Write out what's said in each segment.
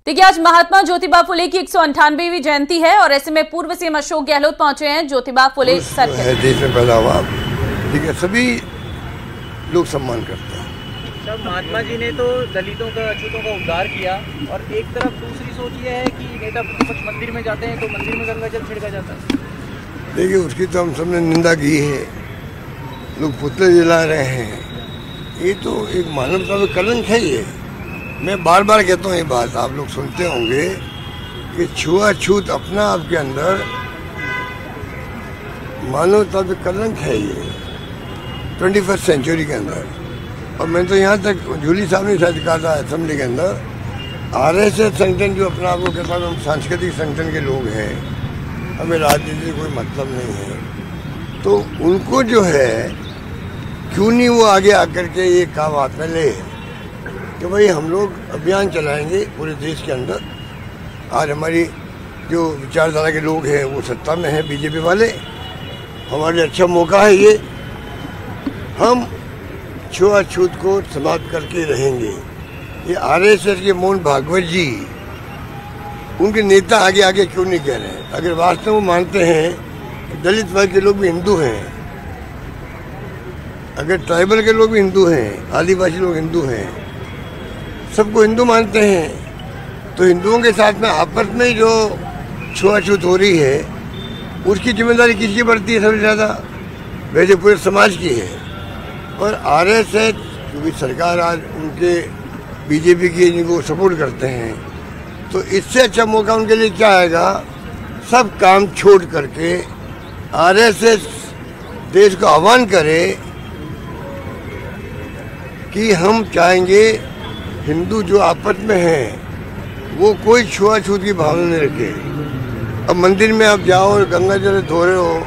देखिए, आज महात्मा ज्योतिबा फुले की 198वीं जयंती है और ऐसे में पूर्व सीएम अशोक गहलोत पहुंचे हैं ज्योतिबा फुले सर्किल। देश में पैदा हुआ, ठीक है, सभी लोग सम्मान करते हैं। सब महात्मा जी ने तो दलितों का, अछूतों का उद्धार किया और एक तरफ दूसरी सोच ये है कि नेता प्रतिपक्ष मंदिर में जाते हैं तो मंदिर में गंगा जल छिड़का जाता है। देखिए, उसकी तो हम सबने निंदा की है, लोग पुतले जला रहे हैं, ये तो एक मानवता में कलंक है। ये मैं बार बार कहता हूँ, ये बात आप लोग सुनते होंगे कि छुआछूत अपना आपके अंदर मानवता पे कलंक है। ये 21st सेंचुरी के अंदर, और मैं तो यहाँ तक झूली साहब ने शायद कहा था असेंबली के अंदर, RSS संगठन जो अपना आपको कहता है हम सांस्कृतिक संगठन के लोग हैं, हमें राजनीति से कोई मतलब नहीं है, तो उनको जो है क्यों नहीं वो आगे आकर के ये काम हाथ में ले कि भाई हम लोग अभियान चलाएंगे पूरे देश के अंदर। आज हमारी जो विचारधारा के लोग हैं वो सत्ता में हैं, बीजेपी वाले, हमारे लिए अच्छा मौका है ये, हम छुआछूत को समाप्त करके रहेंगे। ये RSS के मोहन भागवत जी, उनके नेता आगे आगे क्यों नहीं कह रहे हैं? अगर वास्तव में मानते हैं कि दलित वर्ग के लोग भी हिंदू हैं, अगर ट्राइबल के लोग भी हिंदू हैं, आदिवासी लोग हिंदू हैं, सबको हिंदू मानते हैं, तो हिंदुओं के साथ में आपस में जो छुआछूत हो रही है उसकी जिम्मेदारी किसकी बढ़ती है? सबसे ज़्यादा वैसे पूरे समाज की है। और RSS क्योंकि सरकार आज उनके बीजेपी की इनको सपोर्ट करते हैं, तो इससे अच्छा मौका उनके लिए क्या आएगा? सब काम छोड़ करके RSS देश को आह्वान करे कि हम चाहेंगे हिंदू जो आपस में हैं वो कोई छुआछूत की भावना नहीं रखे। अब मंदिर में आप जाओ और गंगा जल धो रहे हो,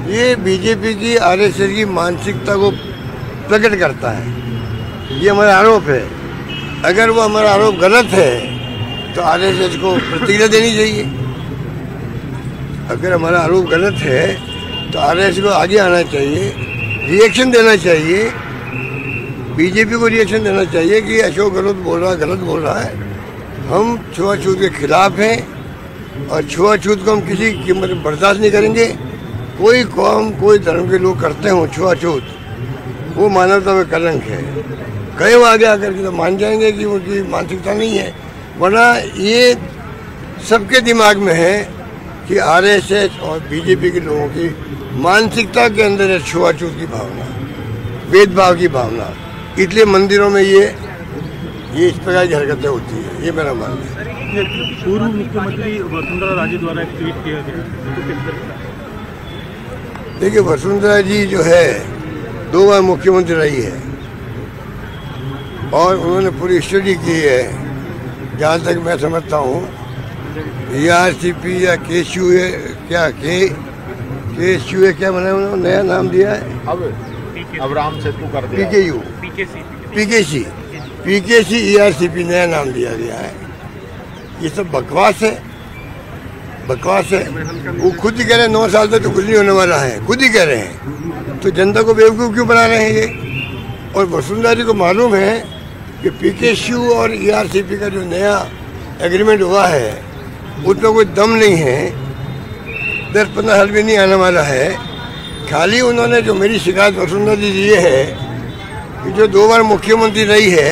ये बीजेपी की RSS की मानसिकता को प्रकट करता है। ये हमारा आरोप है। अगर वो हमारा आरोप गलत है तो RSS को प्रतिक्रिया देनी चाहिए। अगर हमारा आरोप गलत है तो RSS को आगे आना चाहिए, रिएक्शन देना चाहिए, बीजेपी को रिएक्शन देना चाहिए कि अशोक गहलोत बोल रहा है, गलत बोल रहा है। हम छुआछूत के खिलाफ हैं और छुआछूत को हम किसी कीमत में बर्दाश्त नहीं करेंगे। कोई कौम, कोई धर्म के लोग करते हों छुआछूत, वो मानवता में कलंक है। कई वो आगे आकर के तो मान जाएंगे कि उनकी मानसिकता नहीं है, वरना ये सबके दिमाग में है कि RSS और बीजेपी के लोगों की मानसिकता के अंदर है छुआछूत की भावना, भेदभाव की भावना, इसलिए मंदिरों में ये इस प्रकार की हरकतें होती है। ये मेरा मानना है। पूर्व मुख्यमंत्री वसुंधरा राजे द्वारा एक ट्वीट किया गया, देखिए, वसुंधरा जी जो है 2 बार मुख्यमंत्री रही है और उन्होंने पूरी स्टडी की है। जहाँ तक मैं समझता हूँ ERCP या KSU है, क्या KSU है, क्या बना उन्होंने नया नाम दिया है, अब राम सेतु कर दिया, PKC ERCP नया नाम दिया गया है। ये सब बकवास है, बकवास है। वो खुद ही कह रहे हैं 9 साल तक तो कुछ नहीं होने वाला है, खुद ही कह रहे हैं, तो जनता को बेवकूफ़ क्यों बना रहे हैं ये? और वसुंधरा जी को मालूम है कि PKCU और ERCP का जो नया एग्रीमेंट हुआ है उसमें कोई दम नहीं है, 10-15 साल भी नहीं आने वाला है। खाली उन्होंने जो मेरी शिकायत वसुंधरा जी ये है कि जो 2 बार मुख्यमंत्री रही है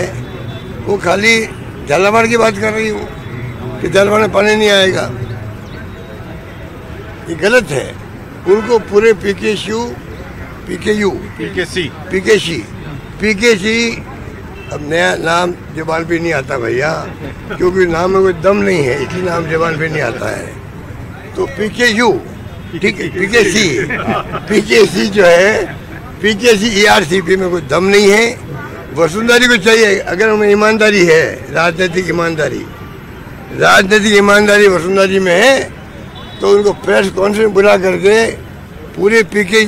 वो खाली झालावाड़ की बात कर रही हूँ कि झालावाड़ में पानी नहीं आएगा, ये गलत है। उनको पूरे PKC अब नया नाम जबान पे नहीं आता भैया, क्योंकि नाम में कोई दम नहीं है, इसलिए नाम जबान पे नहीं आता है। तो PKU, ठीक है, PKC जो है, PKC ERCP में कोई दम नहीं है। वसुंधरा जी को चाहिए, अगर हमें ईमानदारी है, राजनीतिक ईमानदारी वसुंधरा जी में है, तो उनको प्रेस कॉन्फ्रेंस बुला करके पूरे PKC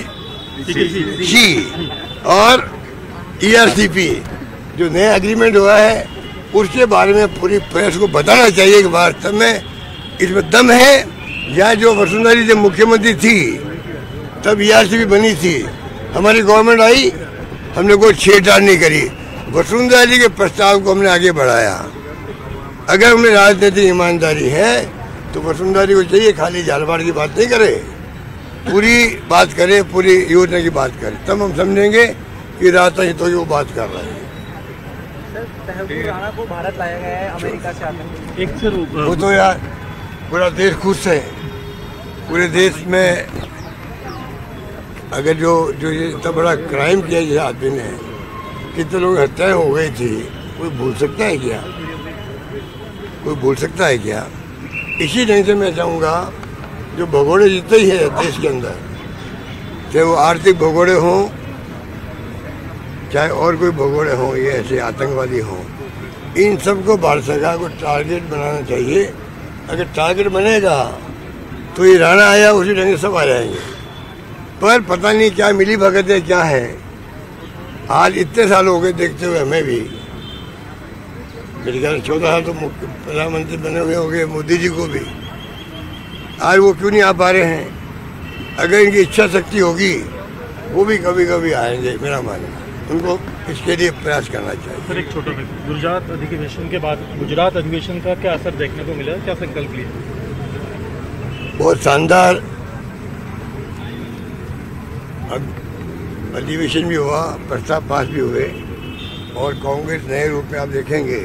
और ERCP जो नया एग्रीमेंट हुआ है उसके बारे में पूरी प्रेस को बताना चाहिए कि वास्तव में इसमें दम है, या जो वसुंधरा जी जब मुख्यमंत्री थी तब ERCP बनी थी, हमारी गवर्नमेंट आई, हमने कोई छेड़छाड़ नहीं करी, वसुंधरा जी के प्रस्ताव को हमने आगे बढ़ाया। अगर उन्हें राजनीतिक ईमानदारी है तो वसुंधरा जी को चाहिए खाली झालवाड़ की बात नहीं करे, पूरी बात करे, पूरी योजना की बात करे, तब हम समझेंगे कि राजनीति तो वो बात कर रहे हैं। तहव्वुर राणा को भारत लाया गया है अमेरिका से आकर। एक सर वो तो यार पूरा देश खुश है। पूरे देश में अगर जो ये इतना बड़ा क्राइम किया जिस आदमी ने, कितने लोग हत्याएं हो गई थी, कोई भूल सकता है क्या? कोई भूल सकता है क्या? इसी ढंग से मैं चाहूँगा जो भगोड़े जितने ही है देश के अंदर, चाहे वो आर्थिक भगोड़े हों चाहे और कोई भगोड़े हों, ये ऐसे आतंकवादी हों, इन सबको भारत सरकार को टारगेट बनाना चाहिए। अगर टारगेट बनेगा तो ये राणा आया उसी ढंग से सब आ जाएंगे। पर पता नहीं क्या मिली भगत है, क्या है। आज इतने साल हो गए देखते हुए हमें भी, मेरे ख्याल 14 साल तो प्रधानमंत्री बने हुए हो गए मोदी जी को भी। आज वो क्यों नहीं आ पा रहे हैं? अगर इनकी इच्छा शक्ति होगी वो भी कभी कभी आएंगे, मेरा मानना। उनको इसके लिए प्रयास करना चाहिए। सर एक छोटा सा, गुजरात अधिवेशन के बाद गुजरात अधिवेशन का क्या असर देखने को मिला, क्या संकल्प लिया? बहुत शानदार अधिवेशन भी हुआ, प्रस्ताव पास भी हुए, और कांग्रेस नए रूप में आप देखेंगे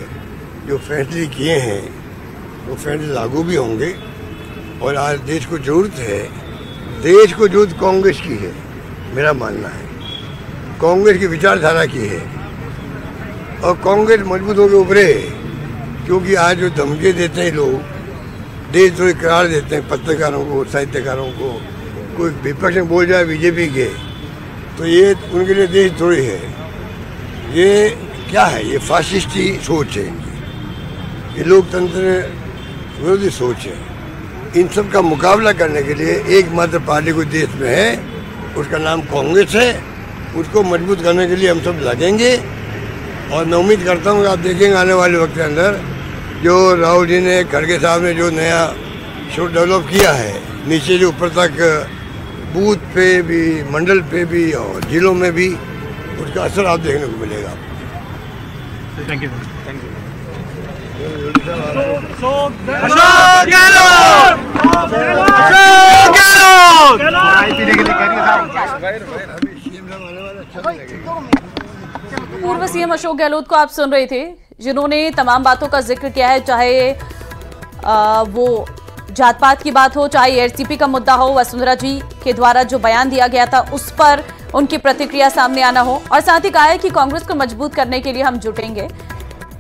जो फैसले किए हैं वो फैसले लागू भी होंगे। और आज देश को जरूरत है, देश को जरूरत कांग्रेस की है, मेरा मानना है। कांग्रेस की विचारधारा की है और कांग्रेस मजबूत होकर उभरे, क्योंकि आज जो धमकी देते हैं लोग, देशद्रोही करार देते हैं पत्रकारों को, साहित्यकारों को, कोई विपक्ष में बोल जाए बीजेपी के, तो ये उनके लिए देशद्रोही है। ये क्या है? ये फासिस्टी सोच है इनकी, ये लोकतंत्र विरोधी सोच है। इन सब का मुकाबला करने के लिए एकमात्र पार्टी कोई देश में है, उसका नाम कांग्रेस है। उसको मजबूत करने के लिए हम सब लगेंगे और मैं उम्मीद करता हूँ कि आप देखेंगे आने वाले वक्त के अंदर जो राहुल जी ने, खड़गे साहब ने जो नया शो डेवलप किया है, नीचे जो ऊपर तक बूथ पे भी, मंडल पे भी और जिलों में भी, उसका असर आप देखने को मिलेगा। Thank you, thank you. पूर्व सीएम अशोक गहलोत को आप सुन रहे थे, जिन्होंने तमाम बातों का जिक्र किया है, चाहे वो जात पात की बात हो, चाहे एआरसीपी का मुद्दा हो, वसुंधरा जी के द्वारा जो बयान दिया गया था उस पर उनकी प्रतिक्रिया सामने आना हो, और साथ ही कहा है कि कांग्रेस को मजबूत करने के लिए हम जुटेंगे।